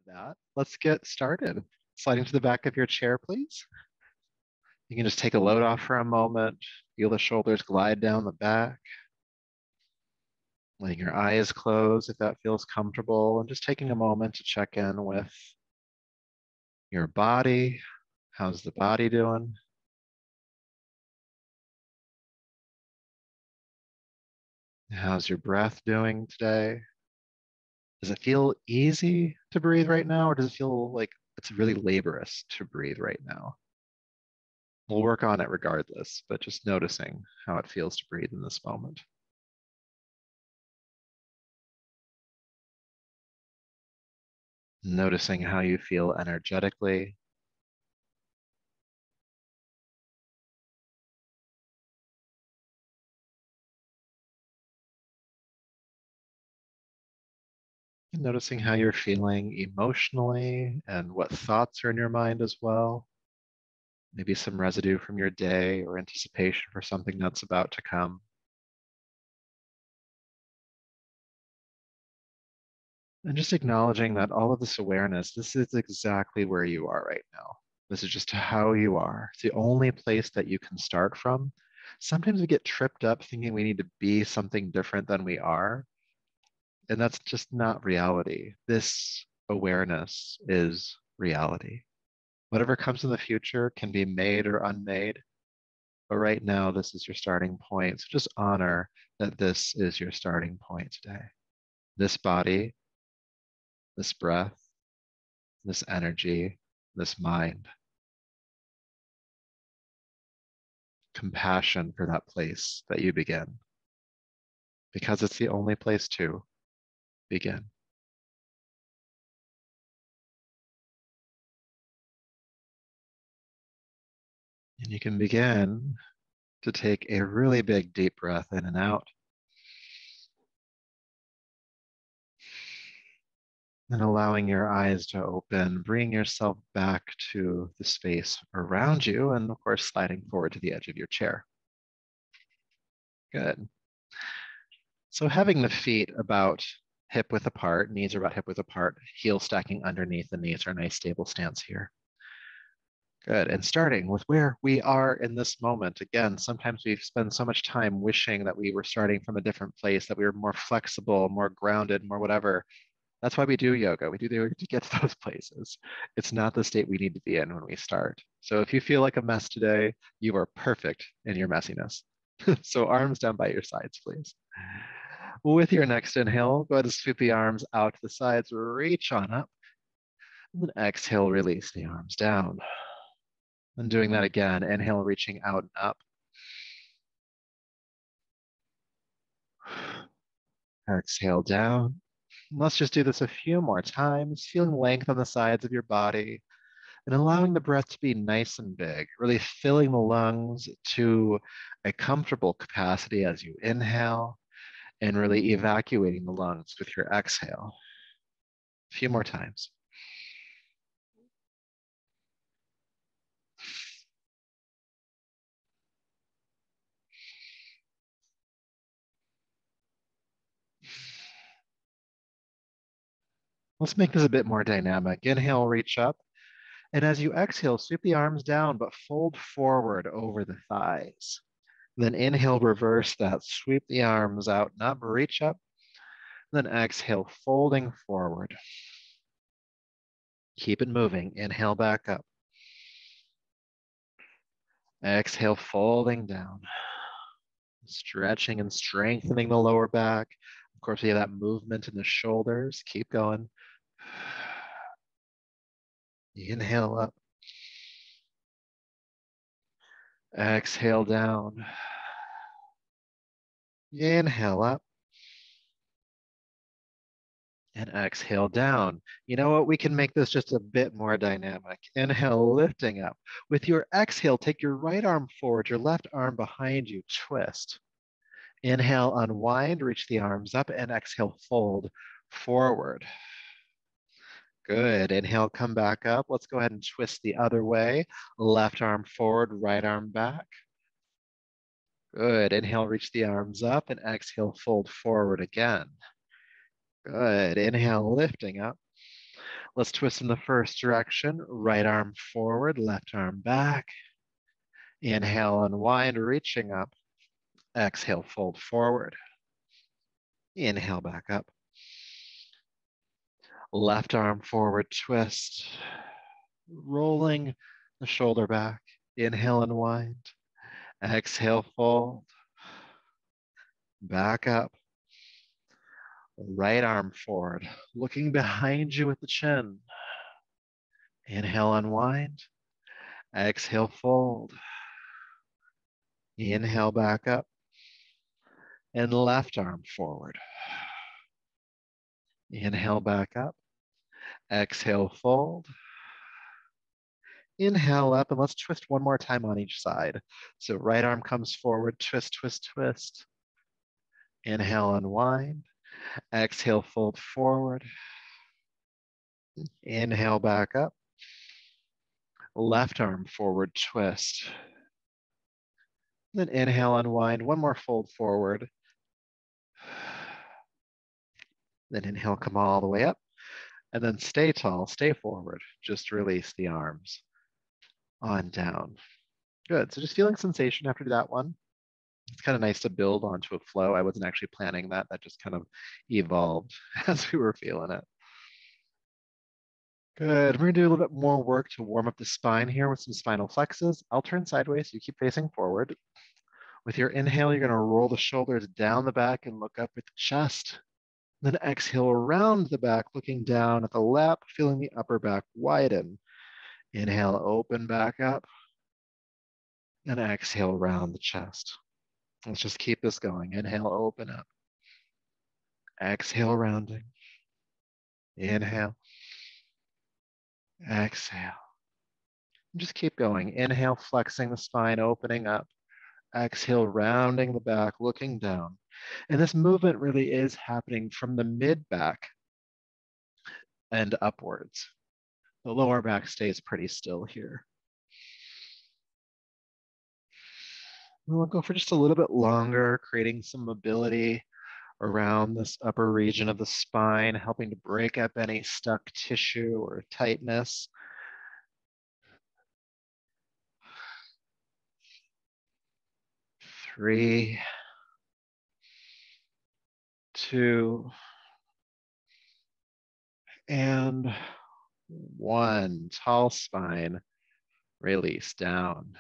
that, let's get started. Sliding to the back of your chair, please. You can just take a load off for a moment. Feel the shoulders glide down the back. Letting your eyes close if that feels comfortable, and just taking a moment to check in with your body. How's the body doing? How's your breath doing today? Does it feel easy to breathe right now, or does it feel like it's really laborious to breathe right now? We'll work on it regardless, but just noticing how it feels to breathe in this moment. Noticing how you feel energetically. And noticing how you're feeling emotionally and what thoughts are in your mind as well. Maybe some residue from your day or anticipation for something that's about to come. And just acknowledging that all of this awareness, this is exactly where you are right now. This is just how you are. It's the only place that you can start from. Sometimes we get tripped up thinking we need to be something different than we are. And that's just not reality. This awareness is reality. Whatever comes in the future can be made or unmade. But right now, this is your starting point. So just honor that this is your starting point today. This body, this breath, this energy, this mind. Compassion for that place that you begin, because it's the only place to begin. And you can begin to take a really big deep breath in and out. And allowing your eyes to open, bringing yourself back to the space around you, and of course, sliding forward to the edge of your chair. Good. So having the feet about hip width apart, knees are about hip width apart, heels stacking underneath the knees are a nice stable stance here. Good. And starting with where we are in this moment. Again, sometimes we spend so much time wishing that we were starting from a different place, that we were more flexible, more grounded, more whatever. That's why we do yoga. We do the yoga to get to those places. It's not the state we need to be in when we start. So if you feel like a mess today, you are perfect in your messiness. So arms down by your sides, please. With your next inhale, go ahead and sweep the arms out to the sides, reach on up. And then exhale, release the arms down. And doing that again, inhale, reaching out and up. Exhale down. Let's just do this a few more times, feeling length on the sides of your body and allowing the breath to be nice and big, really filling the lungs to a comfortable capacity as you inhale and really evacuating the lungs with your exhale. A few more times. Let's make this a bit more dynamic. Inhale, reach up. And as you exhale, sweep the arms down, but fold forward over the thighs. Then inhale, reverse that. Sweep the arms out and up, reach up. Then exhale, folding forward. Keep it moving. Inhale back up. Exhale, folding down. Stretching and strengthening the lower back. Of course, we have that movement in the shoulders. Keep going. Inhale up. Exhale down. Inhale up. And exhale down. You know what? We can make this just a bit more dynamic. Inhale, lifting up. With your exhale, take your right arm forward, your left arm behind you, twist. Inhale, unwind, reach the arms up, and exhale, fold forward. Good. Inhale, come back up. Let's go ahead and twist the other way. Left arm forward, right arm back. Good. Inhale, reach the arms up, and exhale, fold forward again. Good. Inhale, lifting up. Let's twist in the first direction. Right arm forward, left arm back. Inhale, unwind, reaching up. Exhale, fold forward. Inhale, back up. Left arm forward, twist. Rolling the shoulder back. Inhale, unwind. Exhale, fold. Back up. Right arm forward, looking behind you with the chin. Inhale, unwind. Exhale, fold. Inhale, back up. And left arm forward. Inhale, back up. Exhale, fold. Inhale up, and let's twist one more time on each side. So right arm comes forward, twist, twist, twist. Inhale, unwind. Exhale, fold forward. Inhale, back up. Left arm forward, twist. Then inhale, unwind. One more fold forward. Then inhale, come all the way up. And then stay tall, stay forward. Just release the arms on down. Good. So just feeling sensation after that one. It's kind of nice to build onto a flow. I wasn't actually planning that. That just kind of evolved as we were feeling it. Good. We're going to do a little bit more work to warm up the spine here with some spinal flexes. I'll turn sideways. So you keep facing forward. With your inhale, you're going to roll the shoulders down the back and look up at the chest. Then exhale around the back, looking down at the lap, feeling the upper back widen. Inhale, open back up. And exhale, round the chest. Let's just keep this going. Inhale, open up. Exhale, rounding. Inhale. Exhale. Just keep going. Inhale, flexing the spine, opening up. Exhale, rounding the back, looking down. And this movement really is happening from the mid-back and upwards. The lower back stays pretty still here. We'll go for just a little bit longer, creating some mobility around this upper region of the spine, helping to break up any stuck tissue or tightness. Three, two, and one. Tall spine, release down.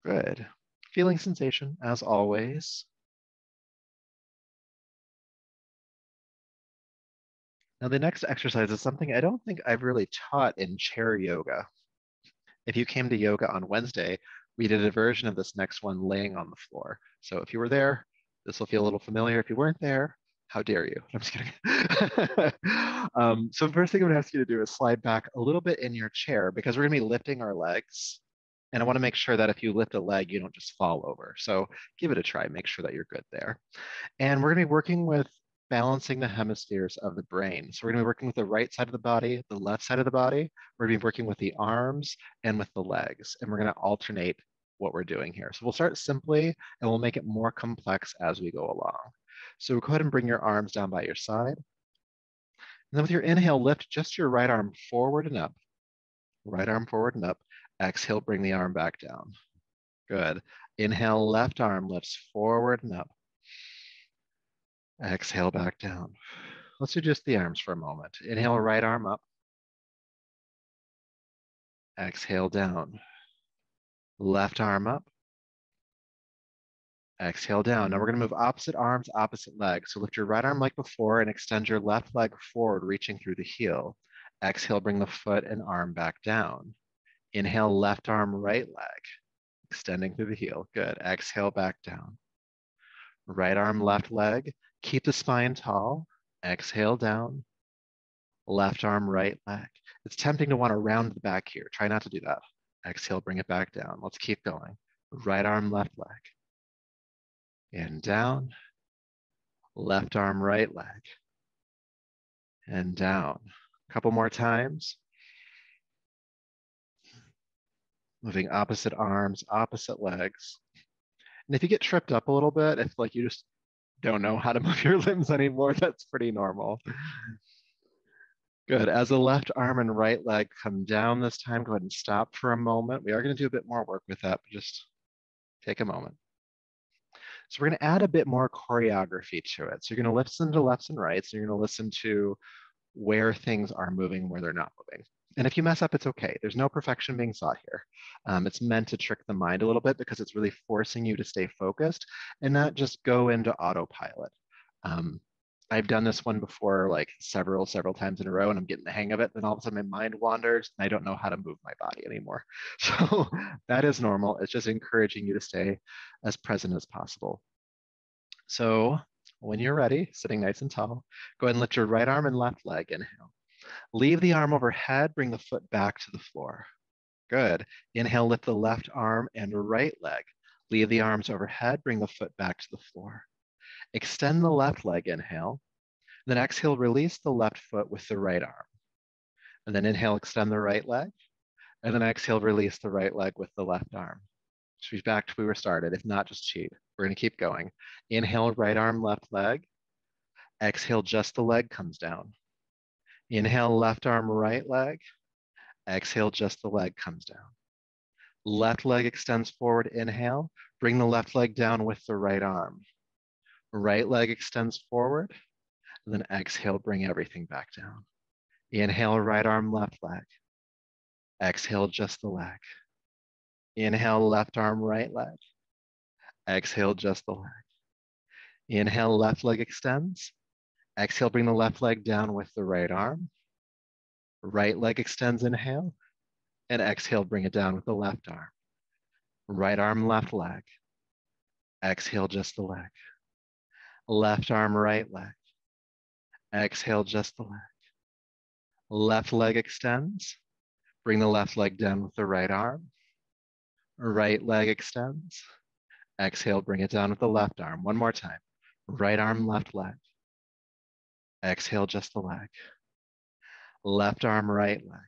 Good. Feeling sensation as always. Now the next exercise is something I don't think I've really taught in chair yoga. If you came to yoga on Wednesday, we did a version of this next one laying on the floor. So if you were there, this will feel a little familiar. If you weren't there, how dare you? I'm just kidding. So the first thing I'm going to ask you to do is slide back a little bit in your chair because we're going to be lifting our legs. And I want to make sure that if you lift a leg, you don't just fall over. So give it a try. Make sure that you're good there. And we're going to be working with balancing the hemispheres of the brain. So we're going to be working with the right side of the body, the left side of the body. We're going to be working with the arms and with the legs. And we're going to alternate what we're doing here. So we'll start simply and we'll make it more complex as we go along. So go ahead and bring your arms down by your side. And then with your inhale, lift just your right arm forward and up. Right arm forward and up. Exhale, bring the arm back down. Good. Inhale, left arm lifts forward and up. Exhale, back down. Let's do just the arms for a moment. Inhale, right arm up. Exhale, down. Left arm up. Exhale, down. Now we're going to move opposite arms, opposite legs. So lift your right arm like before and extend your left leg forward, reaching through the heel. Exhale, bring the foot and arm back down. Inhale, left arm, right leg, extending through the heel. Good. Exhale, back down. Right arm, left leg. Keep the spine tall. Exhale, down. Left arm, right leg. It's tempting to want to round the back here. Try not to do that. Exhale, bring it back down. Let's keep going. Right arm, left leg. And down. Left arm, right leg. And down. A couple more times. Moving opposite arms, opposite legs. And if you get tripped up a little bit, if like you just don't know how to move your limbs anymore. That's pretty normal. Good. As the left arm and right leg come down this time, go ahead and stop for a moment. We are going to do a bit more work with that, but just take a moment. So we're going to add a bit more choreography to it. So you're going to listen to lefts and rights. And you're going to listen to where things are moving, where they're not moving. And if you mess up, it's okay. There's no perfection being sought here. It's meant to trick the mind a little bit because it's really forcing you to stay focused and not just go into autopilot. Um, I've done this one before, like several times in a row, and I'm getting the hang of it. Then all of a sudden, my mind wanders, and I don't know how to move my body anymore. So that is normal. It's just encouraging you to stay as present as possible. So when you're ready, sitting nice and tall, go ahead and lift your right arm and left leg. Inhale. Leave the arm overhead, bring the foot back to the floor. Good. Inhale, lift the left arm and right leg. Leave the arms overhead, bring the foot back to the floor. Extend the left leg, inhale. Then exhale, release the left foot with the right arm. And then inhale, extend the right leg. And then exhale, release the right leg with the left arm. She's back to where we were started. If not, just cheat. We're going to keep going. Inhale, right arm, left leg. Exhale, just the leg comes down. Inhale, left arm, right leg. Exhale, just the leg comes down. Left leg extends forward, inhale. Bring the left leg down with the right arm. Right leg extends forward, and then exhale, bring everything back down. Inhale, right arm, left leg. Exhale, just the leg. Inhale, left arm, right leg. Exhale, just the leg. Inhale, left leg extends. Exhale, bring the left leg down with the right arm. Right leg extends, inhale. And exhale, bring it down with the left arm. Right arm, left leg. Exhale, just the leg. Left arm, right leg. Exhale, just the leg. Left leg extends. Bring the left leg down with the right arm. Right leg extends. Exhale, bring it down with the left arm. One more time. Right arm, left leg. Exhale, just the leg. Left arm, right leg.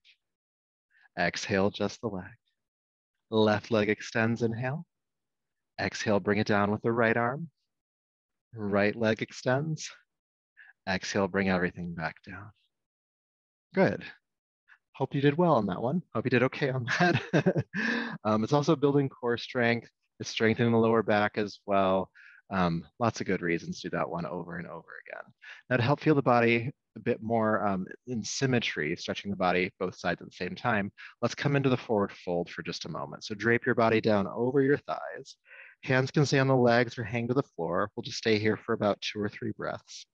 Exhale, just the leg. Left leg extends, inhale. Exhale, bring it down with the right arm. Right leg extends. Exhale, bring everything back down. Good. Hope you did well on that one. Hope you did okay on that. It's also building core strength. It's strengthening the lower back as well. Lots of good reasons to do that one over and over again. Now to help feel the body a bit more in symmetry, stretching the body both sides at the same time, let's come into the forward fold for just a moment. So drape your body down over your thighs. Hands can stay on the legs or hang to the floor. We'll just stay here for about 2 or 3 breaths.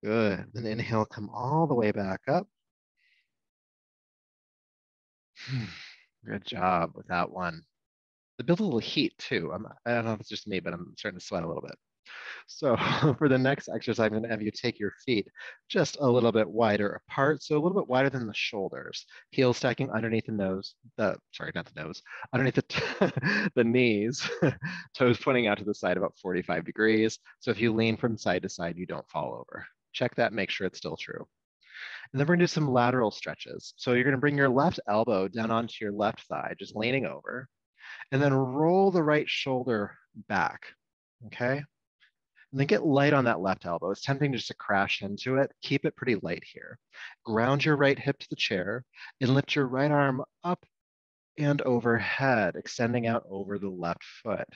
Good. Then inhale, come all the way back up. Good job with that one. It builds a little heat too. I don't know if it's just me, but I'm starting to sweat a little bit. So for the next exercise, I'm going to have you take your feet just a little bit wider apart. So a little bit wider than the shoulders. Heels stacking underneath the nose. Sorry, not the nose. Underneath the knees. Toes pointing out to the side about 45 degrees. So if you lean from side to side, you don't fall over. Check that, make sure it's still true. And then we're gonna do some lateral stretches. So you're gonna bring your left elbow down onto your left thigh, just leaning over, and then roll the right shoulder back, okay? And then get light on that left elbow. It's tempting just to crash into it. Keep it pretty light here. Ground your right hip to the chair and lift your right arm up and overhead, extending out over the left foot.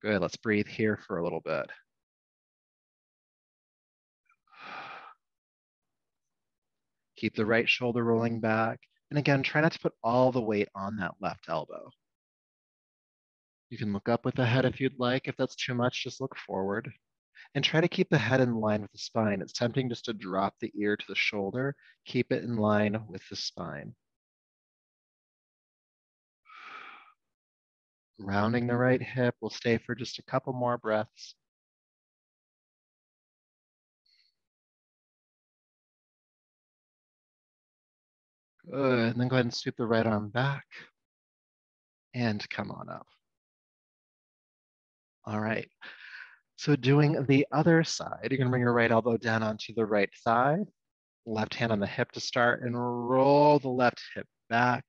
Good, let's breathe here for a little bit. Keep the right shoulder rolling back. And again, try not to put all the weight on that left elbow. You can look up with the head if you'd like. If that's too much, just look forward. And try to keep the head in line with the spine. It's tempting just to drop the ear to the shoulder. Keep it in line with the spine. Rounding the right hip. We'll stay for just a couple more breaths. Good. And then go ahead and sweep the right arm back and come on up. All right. So doing the other side, you're gonna bring your right elbow down onto the right thigh, left hand on the hip to start, and roll the left hip back.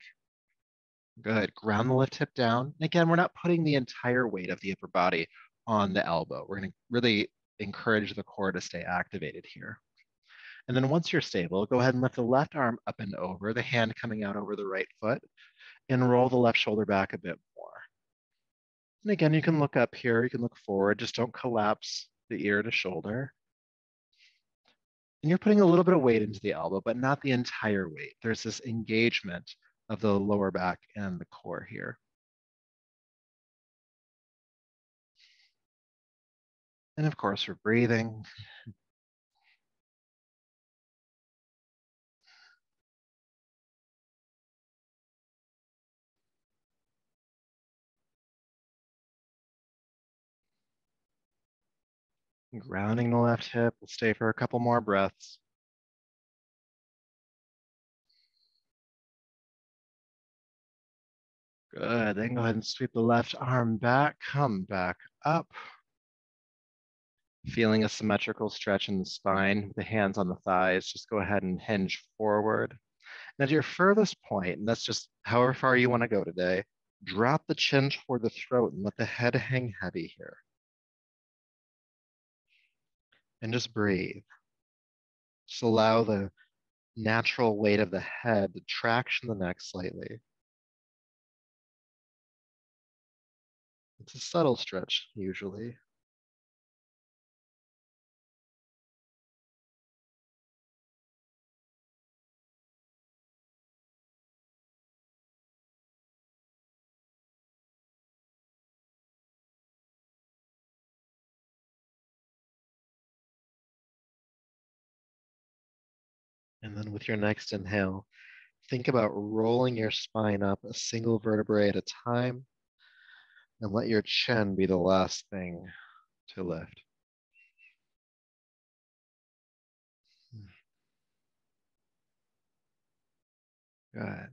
Good. Ground the left hip down. And again, we're not putting the entire weight of the upper body on the elbow. We're going to really encourage the core to stay activated here. And then once you're stable, go ahead and lift the left arm up and over, the hand coming out over the right foot, and roll the left shoulder back a bit more. And again, you can look up here, you can look forward, just don't collapse the ear to shoulder. And you're putting a little bit of weight into the elbow, but not the entire weight. There's this engagement of the lower back and the core here. And of course, we're breathing. Grounding the left hip. We'll stay for a couple more breaths. Good. Then go ahead and sweep the left arm back, come back up. Feeling a symmetrical stretch in the spine with the hands on the thighs. Just go ahead and hinge forward. And at your furthest point, and that's just however far you want to go today, drop the chin toward the throat and let the head hang heavy here. And just breathe. Just allow the natural weight of the head to traction the neck slightly. It's a subtle stretch, usually. And then with your next inhale, think about rolling your spine up a single vertebrae at a time and let your chin be the last thing to lift. Good.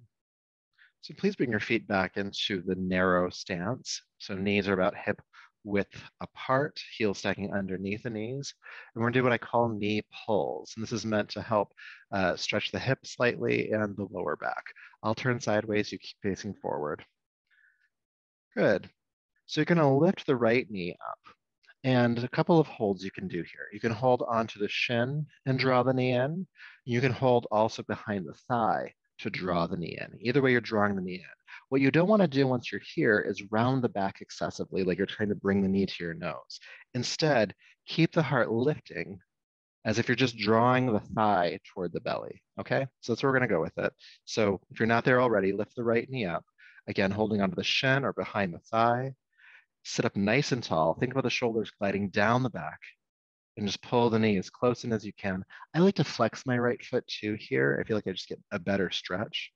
So please bring your feet back into the narrow stance. So knees are about hip width apart, heels stacking underneath the knees. And we're gonna do what I call knee pulls. And this is meant to help stretch the hip slightly and the lower back. I'll turn sideways, you keep facing forward. Good. So you're gonna lift the right knee up. And a couple of holds you can do here. You can hold onto the shin and draw the knee in. You can hold also behind the thigh to draw the knee in. Either way, you're drawing the knee in. What you don't want to do once you're here is round the back excessively, like you're trying to bring the knee to your nose. Instead, keep the heart lifting as if you're just drawing the thigh toward the belly. Okay, so that's where we're going to go with it. So if you're not there already, lift the right knee up. Again, holding onto the shin or behind the thigh. Sit up nice and tall. Think about the shoulders gliding down the back and just pull the knee as close in as you can. I like to flex my right foot too here. I feel like I just get a better stretch.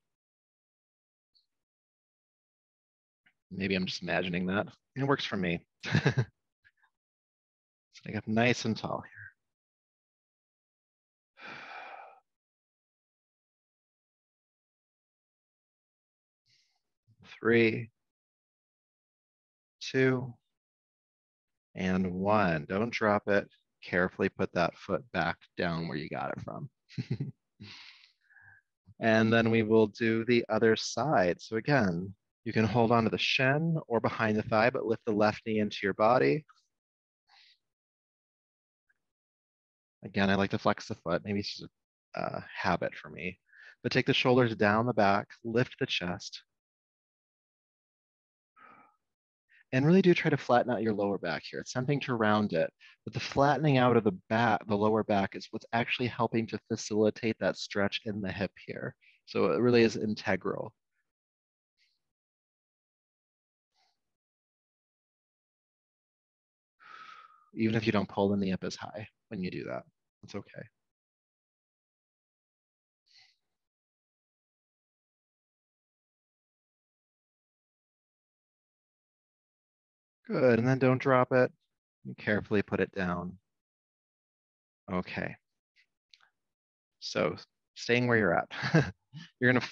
Maybe I'm just imagining that. It works for me. Sitting up nice and tall here. 3, 2, and 1. Don't drop it. Carefully put that foot back down where you got it from. And then we will do the other side. So again, you can hold on to the shin or behind the thigh, but lift the left knee into your body. Again, I like to flex the foot. Maybe it's just a habit for me. But take the shoulders down the back, lift the chest, and really do try to flatten out your lower back here. It's something to round it, but the flattening out of the back, the lower back, is what's actually helping to facilitate that stretch in the hip here. So it really is integral. Even if you don't pull the knee up as high when you do that, it's okay. Good, and then don't drop it. You carefully put it down. Okay, so staying where you're at.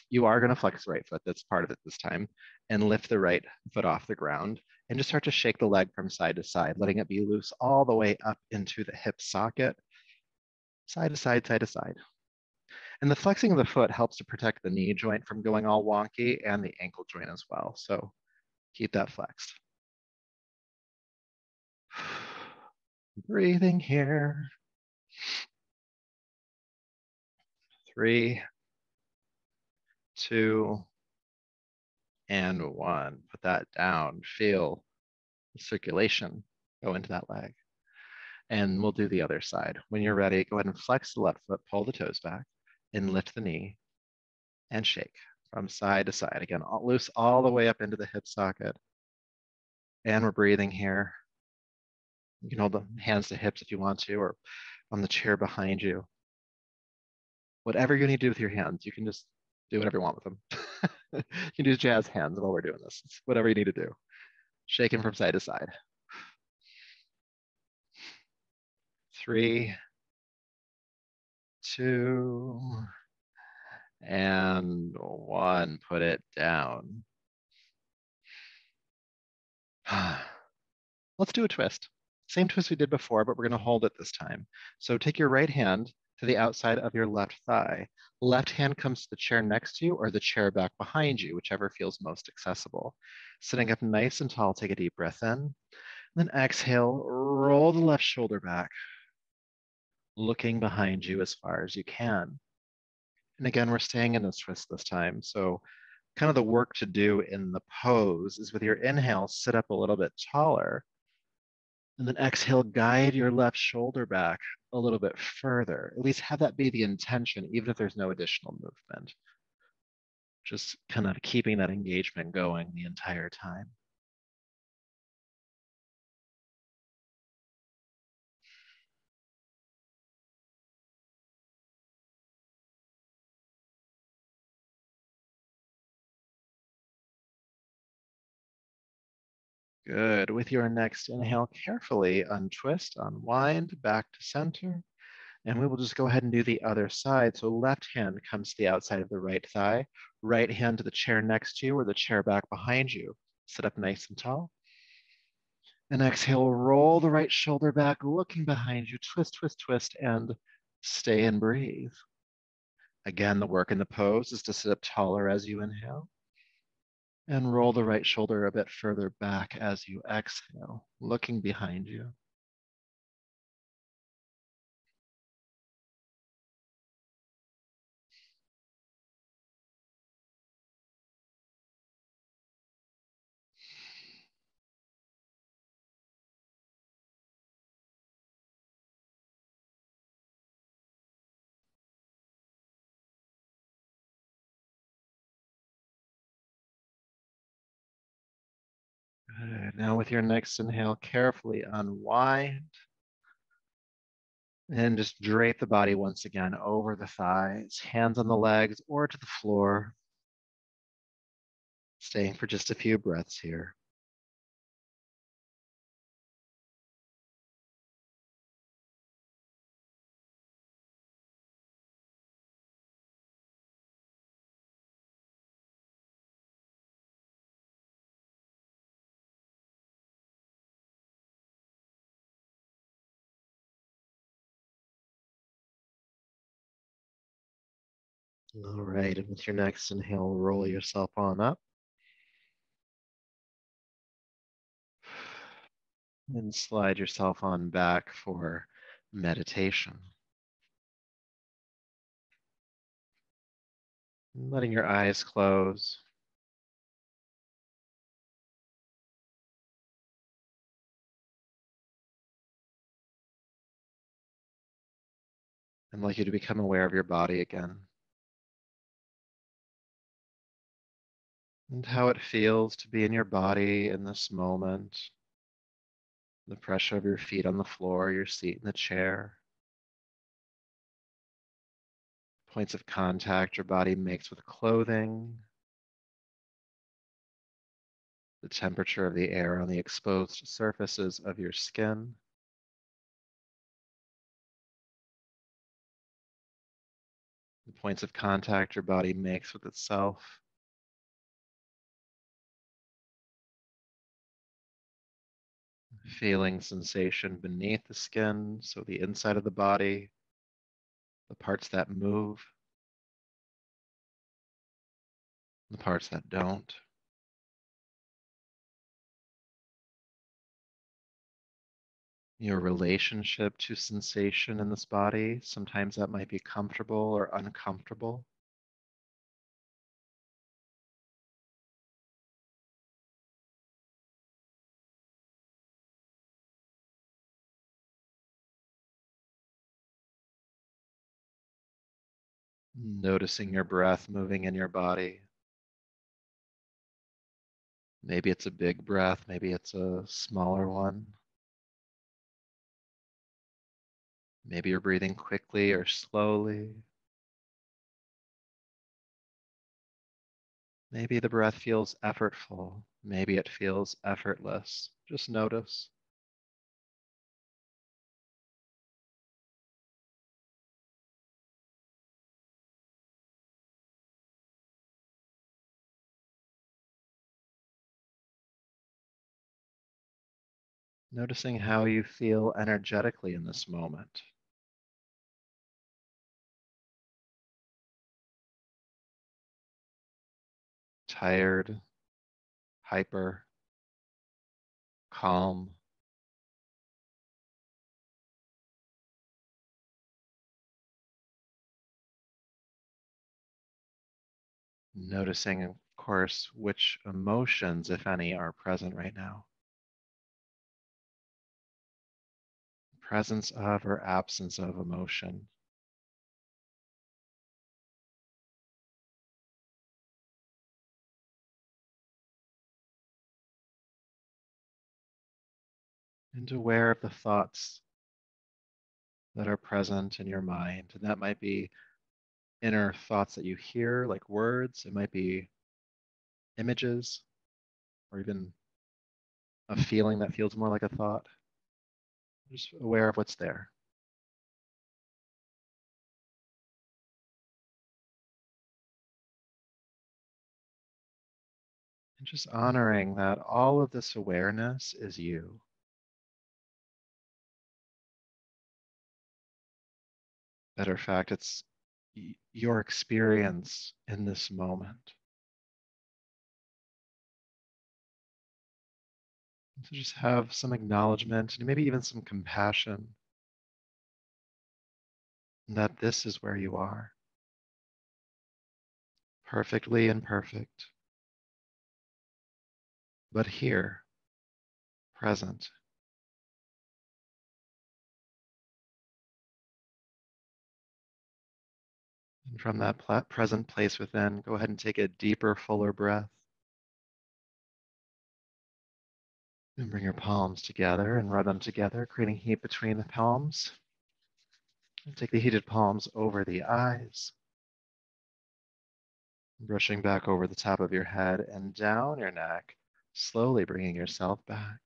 You are gonna flex the right foot. That's part of it this time, and lift the right foot off the ground. And just start to shake the leg from side to side, letting it be loose all the way up into the hip socket, side to side, side to side. And the flexing of the foot helps to protect the knee joint from going all wonky and the ankle joint as well. So keep that flexed. Breathing here. 3, 2, and 1. Put that down. Feel the circulation go into that leg. And we'll do the other side. When you're ready, go ahead and flex the left foot, pull the toes back, and lift the knee and shake from side to side. Again, loose all the way up into the hip socket. And we're breathing here. You can hold the hands to hips if you want to, or on the chair behind you. Whatever you need to do with your hands, you can just do whatever you want with them. You can do jazz hands while we're doing this. It's whatever you need to do. Shaking from side to side. 3, 2, and 1. Put it down. Let's do a twist. Same twist we did before, but we're going to hold it this time. So take your right hand to the outside of your left thigh. Left hand comes to the chair next to you or the chair back behind you, whichever feels most accessible. Sitting up nice and tall, take a deep breath in. Then exhale, roll the left shoulder back, looking behind you as far as you can. And again, we're staying in this twist this time. So kind of the work to do in the pose is with your inhale, sit up a little bit taller. And then exhale, guide your left shoulder back a little bit further. At least have that be the intention, even if there's no additional movement. Just kind of keeping that engagement going the entire time. Good. With your next inhale, carefully untwist, unwind, back to center. And we will just go ahead and do the other side. So left hand comes to the outside of the right thigh, right hand to the chair next to you or the chair back behind you. Sit up nice and tall. And exhale, roll the right shoulder back, looking behind you, twist, twist, twist, and stay and breathe. Again, the work in the pose is to sit up taller as you inhale. And roll the right shoulder a bit further back as you exhale, looking behind you. Good. Now with your next inhale, carefully unwind and just drape the body once again over the thighs, hands on the legs or to the floor. Staying for just a few breaths here. All right, and with your next inhale, roll yourself on up. And slide yourself on back for meditation. Letting your eyes close. I'd like you to become aware of your body again. And how it feels to be in your body in this moment. The pressure of your feet on the floor, your seat in the chair. Points of contact your body makes with clothing. The temperature of the air on the exposed surfaces of your skin. The points of contact your body makes with itself. Feeling sensation beneath the skin, so the inside of the body, the parts that move, the parts that don't. Your relationship to sensation in this body, sometimes that might be comfortable or uncomfortable. Noticing your breath moving in your body. Maybe it's a big breath, maybe it's a smaller one. Maybe you're breathing quickly or slowly. Maybe the breath feels effortful. Maybe it feels effortless. Just notice. Noticing how you feel energetically in this moment. Tired, hyper, calm. Noticing, of course, which emotions, if any, are present right now. Presence of or absence of emotion. And aware of the thoughts that are present in your mind. And that might be inner thoughts that you hear, like words. It might be images, or even a feeling that feels more like a thought. Just aware of what's there. And just honoring that all of this awareness is you. Matter of fact, it's your experience in this moment. So just have some acknowledgement and maybe even some compassion that this is where you are, perfectly imperfect, but here, present. And from that present place within, go ahead and take a deeper, fuller breath. And bring your palms together and rub them together, creating heat between the palms. And take the heated palms over the eyes, brushing back over the top of your head and down your neck, slowly bringing yourself back.